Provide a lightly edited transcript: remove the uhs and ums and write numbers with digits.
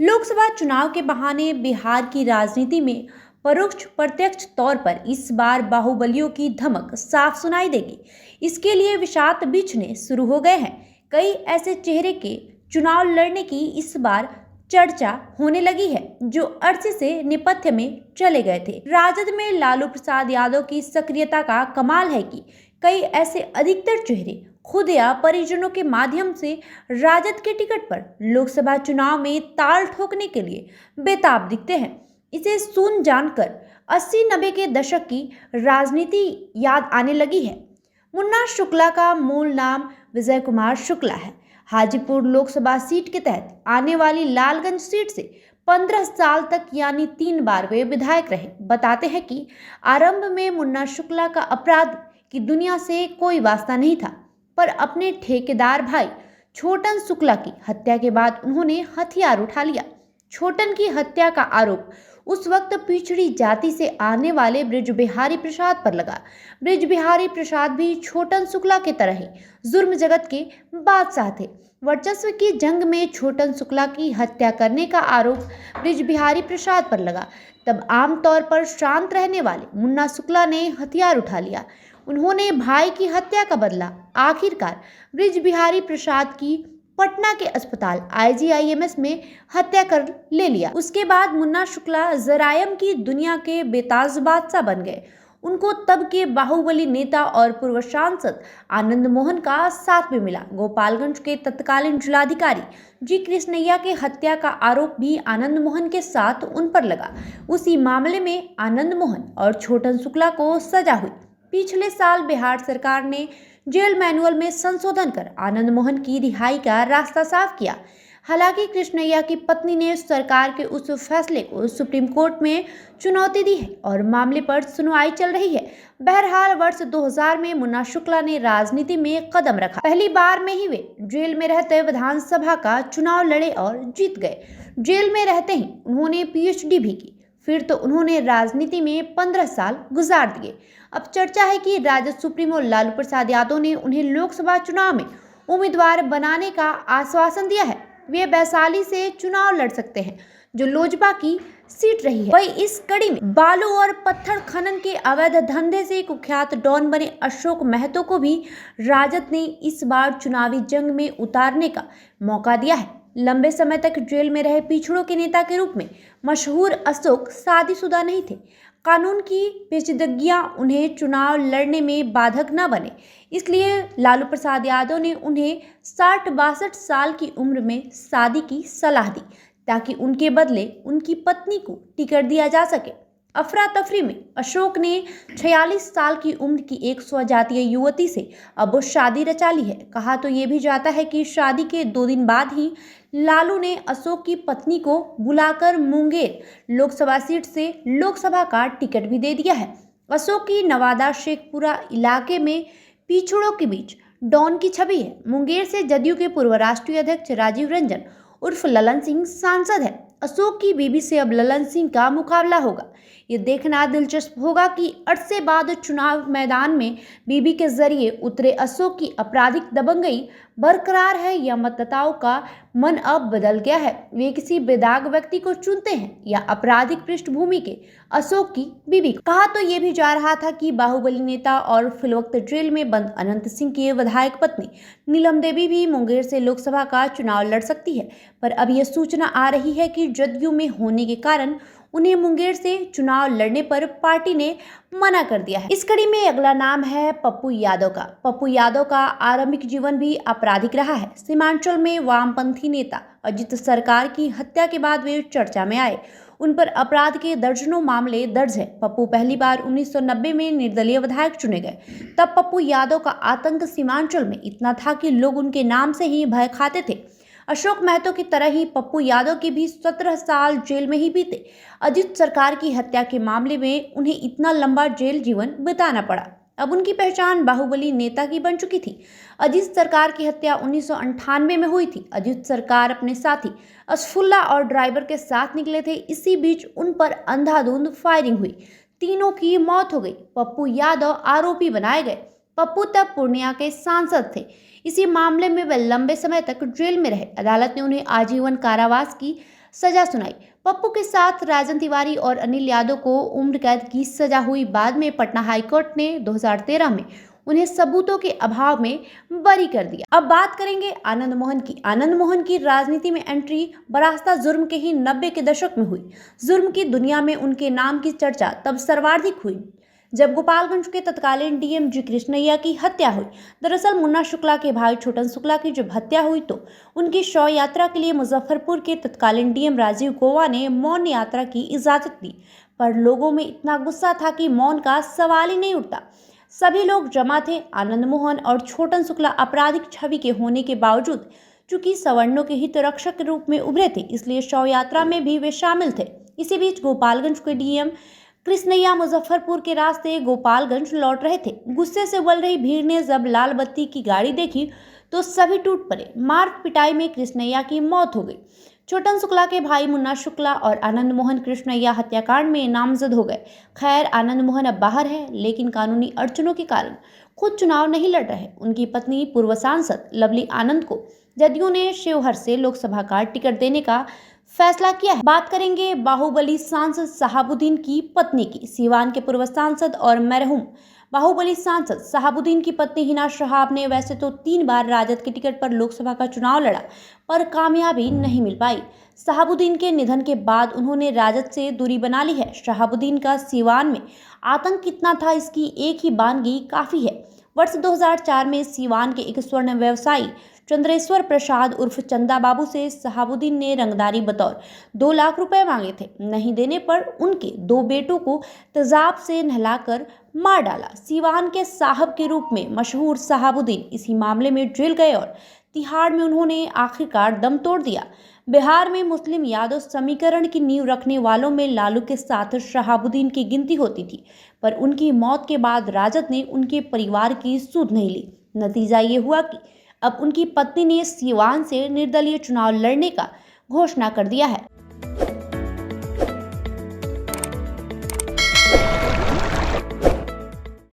लोकसभा चुनाव के बहाने बिहार की राजनीति में परोक्ष प्रत्यक्ष तौर पर इस बार बाहुबलियों की धमक साफ सुनाई देगी। इसके लिए विषाद बिछने शुरू हो गए हैं। कई ऐसे चेहरे के चुनाव लड़ने की इस बार चर्चा होने लगी है जो अरसे से नेपथ्य में चले गए थे। राजद में लालू प्रसाद यादव की सक्रियता का कमाल है कि कई ऐसे अधिकतर चेहरे खुद या परिजनों के माध्यम से राजद के टिकट पर लोकसभा चुनाव में ताल ठोकने के लिए बेताब दिखते हैं। इसे सुन जानकर 80-90 के दशक की राजनीति याद आने लगी है। मुन्ना शुक्ला का मूल नाम विजय कुमार शुक्ला है। हाजीपुर लोकसभा सीट के तहत आने वाली लालगंज सीट से 15 साल तक यानी 3 बार वे विधायक रहे। बताते हैं कि आरंभ में मुन्ना शुक्ला का अपराध की दुनिया से कोई वास्ता नहीं था, पर अपने ठेकेदार भाई छोटन शुक्ला की हत्या के बाद उन्होंने हथियार उठा लिया। छोटन की हत्या का आरोप उस वक्त पिछड़ी जाति से आने वाले बृज बिहारी प्रसाद पर लगा। बृज बिहारी प्रसाद भी छोटन शुक्ला की तरह ही जुर्म जगत के बादशाह थे। वर्चस्व की जंग में छोटन शुक्ला की हत्या करने का आरोप बृज बिहारी प्रसाद पर लगा। तब आमतौर पर शांत रहने वाले मुन्ना शुक्ला ने हथियार उठा लिया। उन्होंने भाई की हत्या का बदला आखिरकार बृज बिहारी प्रसाद की पटना के अस्पताल IGIMS में हत्या कर ले लिया। उसके बाद मुन्ना शुक्ला जरायम की दुनिया के बेताज बादशाह बन गए। उनको तब के बाहुबली नेता और पूर्व सांसद आनंद मोहन का साथ भी मिला। गोपालगंज के तत्कालीन जिलाधिकारी जी कृष्णैया के हत्या का आरोप भी आनंद मोहन के साथ उन पर लगा। उसी मामले में आनंद मोहन और छोटन शुक्ला को सजा हुई। पिछले साल बिहार सरकार ने जेल मैनुअल में संशोधन कर आनंद मोहन की रिहाई का रास्ता साफ किया। हालांकि कृष्णैया की पत्नी ने सरकार के उस फैसले को सुप्रीम कोर्ट में चुनौती दी है और मामले पर सुनवाई चल रही है। बहरहाल वर्ष 2000 में मुन्ना शुक्ला ने राजनीति में कदम रखा। पहली बार में ही वे जेल में रहते विधानसभा का चुनाव लड़े और जीत गए। जेल में रहते ही उन्होंने PhD भी की। फिर तो उन्होंने राजनीति में 15 साल गुजार दिए। अब चर्चा है कि राजद सुप्रीमो लालू प्रसाद यादव ने उन्हें लोकसभा चुनाव में उम्मीदवार बनाने का आश्वासन दिया है। वे वैशाली से चुनाव लड़ सकते हैं, जो लोजपा की सीट रही है। वही इस कड़ी में बालू और पत्थर खनन के अवैध धंधे से कुख्यात डॉन बने अशोक महतो को भी राजद ने इस बार चुनावी जंग में उतारने का मौका दिया है। लंबे समय तक जेल में रहे पिछड़ों के नेता के रूप में मशहूर अशोक शादीशुदा नहीं थे। कानून की पेचीदगियां उन्हें चुनाव लड़ने में बाधक न बने, इसलिए लालू प्रसाद यादव ने उन्हें 60-62 साल की उम्र में शादी की सलाह दी ताकि उनके बदले उनकी पत्नी को टिकट दिया जा सके। अफरा तफरी में अशोक ने 46 साल की उम्र की एक स्वजातीय युवती से अब शादी रचा ली है। कहा तो ये भी जाता है कि शादी के 2 दिन बाद ही लालू ने अशोक की पत्नी को बुलाकर मुंगेर लोकसभा सीट से लोकसभा का टिकट भी दे दिया है। अशोक की नवादा शेखपुरा इलाके में पिछड़ों के बीच डॉन की छवि है। मुंगेर से जदयू के पूर्व राष्ट्रीय अध्यक्ष राजीव रंजन उर्फ ललन सिंह सांसद है। अशोक की बीबी से अब ललन सिंह का मुकाबला होगा। ये देखना दिलचस्प होगा कि अरसे बाद चुनाव मैदान में बीबी के जरिए उतरे अशोक की आपराधिक दबंगई बरकरार है या मतदाताओं का मन अब बदल गया है। वे किसी बेदाग व्यक्ति को चुनते हैं या आपराधिक पृष्ठभूमि के अशोक की बीबी। कहा तो ये भी जा रहा था कि बाहुबली नेता और फिलवक्त जेल में बंद अनंत सिंह की विधायक पत्नी नीलम देवी भी मुंगेर से लोकसभा का चुनाव लड़ सकती है, पर अब यह सूचना आ रही है कि जदयू में होने के कारण उन्हें मुंगेर से चुनाव लड़ने पर पार्टी ने मना कर दिया है। इस कड़ी में अगला नाम है पप्पू यादव का। पप्पू यादव का आरंभिक जीवन भी आपराधिक रहा है। सीमांचल में वामपंथी नेता अजित सरकार की हत्या के बाद वे चर्चा में आए। उन पर अपराध के दर्जनों मामले दर्ज है। पप्पू पहली बार 1990 में निर्दलीय विधायक चुने गए। तब पप्पू यादव का आतंक सीमांचल में इतना था कि लोग उनके नाम से ही भय खाते थे। अशोक महतो की तरह ही पप्पू यादव के भी 17 साल जेल में ही बीते। अजित सरकार की हत्या के मामले में उन्हें इतना लंबा जेल जीवन बिताना पड़ा। अब उनकी पहचान बाहुबली नेता की बन चुकी थी। अजित सरकार की हत्या 1998 में हुई थी। अजित सरकार अपने साथी असफुल्ला और ड्राइवर के साथ निकले थे। इसी बीच उन पर अंधाधुंध फायरिंग हुई। तीनों की मौत हो गई। पप्पू यादव आरोपी बनाए गए। पप्पू तब पूर्णिया के सांसद थे। इसी मामले में वे लंबे समय तक जेल में रहे। अदालत ने उन्हें आजीवन कारावास की सजा सुनाई। पप्पू के साथ राजन तिवारी और अनिल यादव को उम्र कैद की सजा हुई। बाद में पटना हाईकोर्ट ने 2013 में उन्हें सबूतों के अभाव में बरी कर दिया। अब बात करेंगे आनंद मोहन की। आनंद मोहन की राजनीति में एंट्री बरास्ता जुर्म के ही 90 के दशक में हुई। जुर्म की दुनिया में उनके नाम की चर्चा तब सर्वाधिक हुई जब गोपालगंज के तत्कालीन डीएम जी कृष्णैया की हत्या हुई। दरअसल मुन्ना शुक्ला के भाई छोटन शुक्ला की जब हत्या हुई तो उनकी शव यात्रा के लिए मुजफ्फरपुर के तत्कालीन डीएम राजीव गोवा ने मौन यात्रा की इजाजत दी, पर लोगों में इतना गुस्सा था कि मौन का सवाल ही नहीं उठता। सभी लोग जमा थे। आनंद मोहन और छोटन शुक्ला आपराधिक छवि के होने के बावजूद चूंकि सवर्णों के हित रक्षक के रूप में उभरे थे, इसलिए शव यात्रा में भी वे शामिल थे। इसी बीच गोपालगंज के डीएम कृष्णैया मुजफ्फरपुर के रास्ते गोपालगंज लौट रहे थे। गुस्से से उबल रही भीड़ ने जब लाल बत्ती की गाड़ी देखी तो सभी टूट पड़े। मार पिटाई में कृष्णैया की मौत हो गई। छोटन शुक्ला के भाई मुन्ना शुक्ला और आनंद मोहन कृष्णैया हत्याकांड में नामजद हो गए। खैर, आनंद मोहन अब बाहर है, लेकिन कानूनी अड़चनों के कारण खुद चुनाव नहीं लड़ रहे। उनकी पत्नी पूर्व सांसद लवली आनंद को जदयू ने शिवहर से लोकसभा का टिकट देने का फैसला किया है। बात करेंगे बाहुबली सांसद शहाबुद्दीन की पत्नी की। सीवान के पूर्व सांसद और मरहूम बाहुबली सांसद शहाबुद्दीन की पत्नी हिना शहाब ने वैसे तो 3 बार राजद के टिकट पर लोकसभा का चुनाव लड़ा, पर कामयाबी नहीं मिल पाई। शहाबुद्दीन के निधन के बाद उन्होंने राजद से दूरी बना ली है। शहाबुद्दीन का सीवान में आतंक कितना था, इसकी एक ही बानगी काफी है। वर्ष 2004 में सीवान के एक स्वर्ण व्यवसायी चंद्रेश्वर प्रसाद उर्फ चंदा बाबू से शहाबुद्दीन ने रंगदारी बतौर 2 लाख रुपए मांगे थे। नहीं देने पर उनके 2 बेटों को तेजाब से नहलाकर मार डाला। सीवान के साहब के रूप में मशहूर शहाबुद्दीन इसी मामले में जेल गए और तिहाड़ में उन्होंने आखिरकार दम तोड़ दिया। बिहार में मुस्लिम यादव समीकरण की नींव रखने वालों में लालू के साथ शहाबुद्दीन की गिनती होती थी, पर उनकी मौत के बाद राजद ने उनके परिवार की सुध नहीं ली। नतीजा ये हुआ कि अब उनकी पत्नी ने सीवान से निर्दलीय चुनाव लड़ने का घोषणा कर दिया है।